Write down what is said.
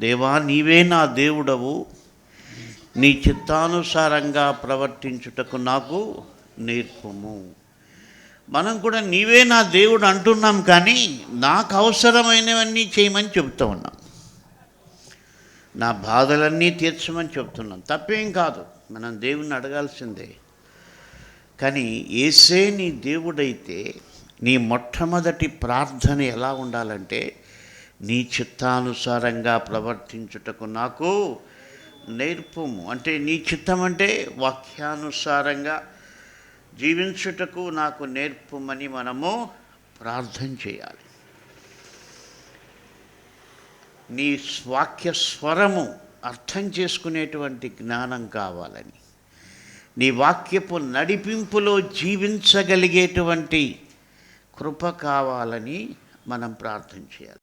దేవా, నీవే నా దేవుడవు, నీ చిత్తానుసారంగా ప్రవర్తించుటకు నాకు నేర్పుము. మనం కూడా నీవే నా దేవుడు అంటున్నాం, కానీ నాకు అవసరమైనవన్నీ చేయమని చెబుతూ ఉన్నాం. నా బాధలన్నీ తీర్చమని చెప్తున్నాం. తప్పేం కాదు, మనం దేవుణ్ణి అడగాల్సిందే. కానీ యేసే నీ దేవుడైతే నీ మొట్టమొదటి ప్రార్థన ఎలా ఉండాలంటే, నీ చిత్తానుసారంగా ప్రవర్తించుటకు నాకు నేర్పుము. అంటే నీ చిత్తం అంటే వాక్యానుసారంగా జీవించుటకు నాకు నేర్పుమని మనము ప్రార్థన చేయాలి. నీ వాక్య స్వరము అర్థం చేసుకునేటువంటి జ్ఞానం కావాలని, నీ వాక్యపు నడిపింపులో జీవించగలిగేటువంటి కృప కావాలని మనం ప్రార్థన చేయాలి.